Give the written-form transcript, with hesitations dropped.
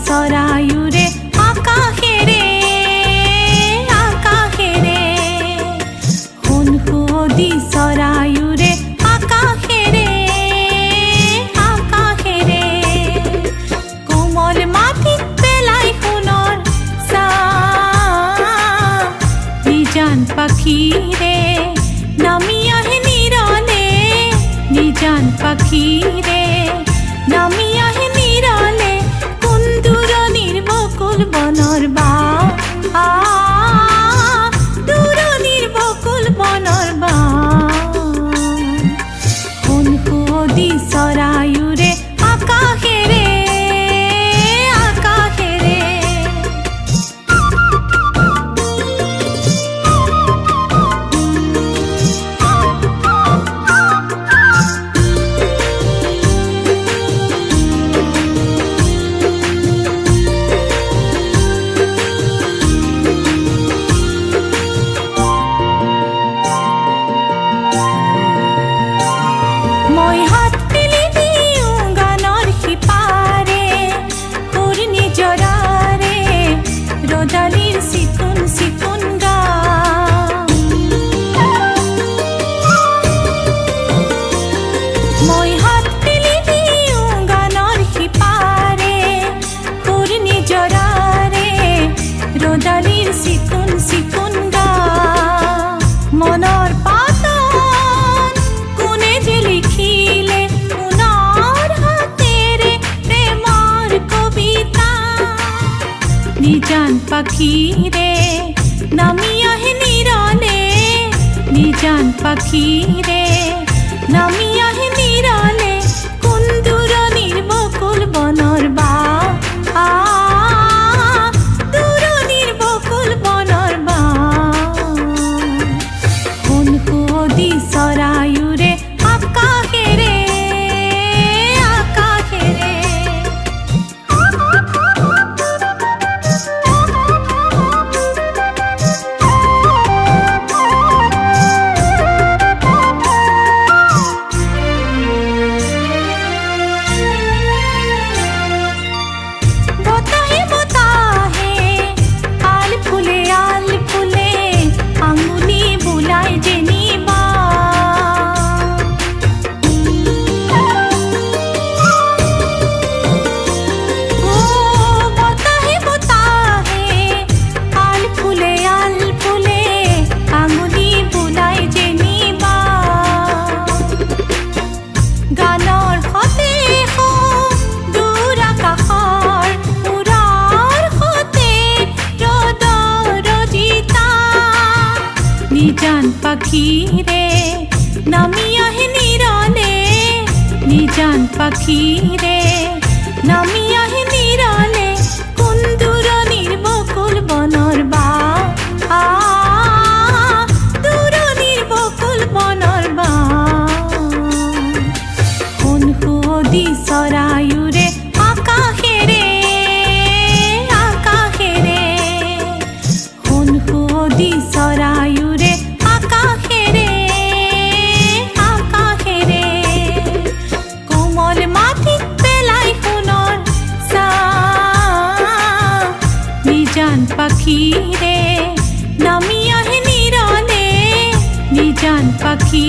সরায়ুরে আকাশেৰে আকাশেৰে হুন হুদি সরায়ুরে আকাশেৰে আকাশেৰে কোমল মাটিত পেলাই সোণৰ চাহ নিজান পাখিৰে নামি আহে নিৰলে নিজান পাখিৰে নামি আহে নিৰলে বনৰ বা দূৰণিৰ বকুল বনৰ বা হুন হুদি সৰায়ুৰে আকাশেৰে আকাশেৰে মই হাত মেলি দিওঁ গানৰ সিপাৰে সুৰ নিজৰাৰে ৰ'দালিৰ চিকুণ চিকুণ গান মই হাত মেলি দিওঁ গানৰ সিপাৰে সুৰ নিজৰাৰে ৰ'দালিৰ চিকুণ চিকুণ গান মনৰ নিজান পাখিৰে নামি আহে নিৰলে নিজান পাখিৰে নামি আহে নিৰলে কোন দূৰণিৰ বকুল বনৰ বা দূৰণিৰ বকুল বনৰ বা হুন হুদি সৰায়ুৰে আকাশেৰে আকাশেৰে নিজান পাখিৰে নামি আহে নিৰলে নিজান পাখিৰে নামি আহে নিৰলে কোন দূৰণিৰ বকুল বনৰ বা দূৰণিৰ বকুল বনৰ বা হুন হুদি সৰায়ুৰে আকাশেৰে আকাশেৰে হুন হুদি সৰায়ুৰে আকাশেৰে আকাশেৰে কোমল মাটিত পেলাই সোণৰ চাহ নিজান পাখিৰে নামি আহে নিৰলে নিজান পাখি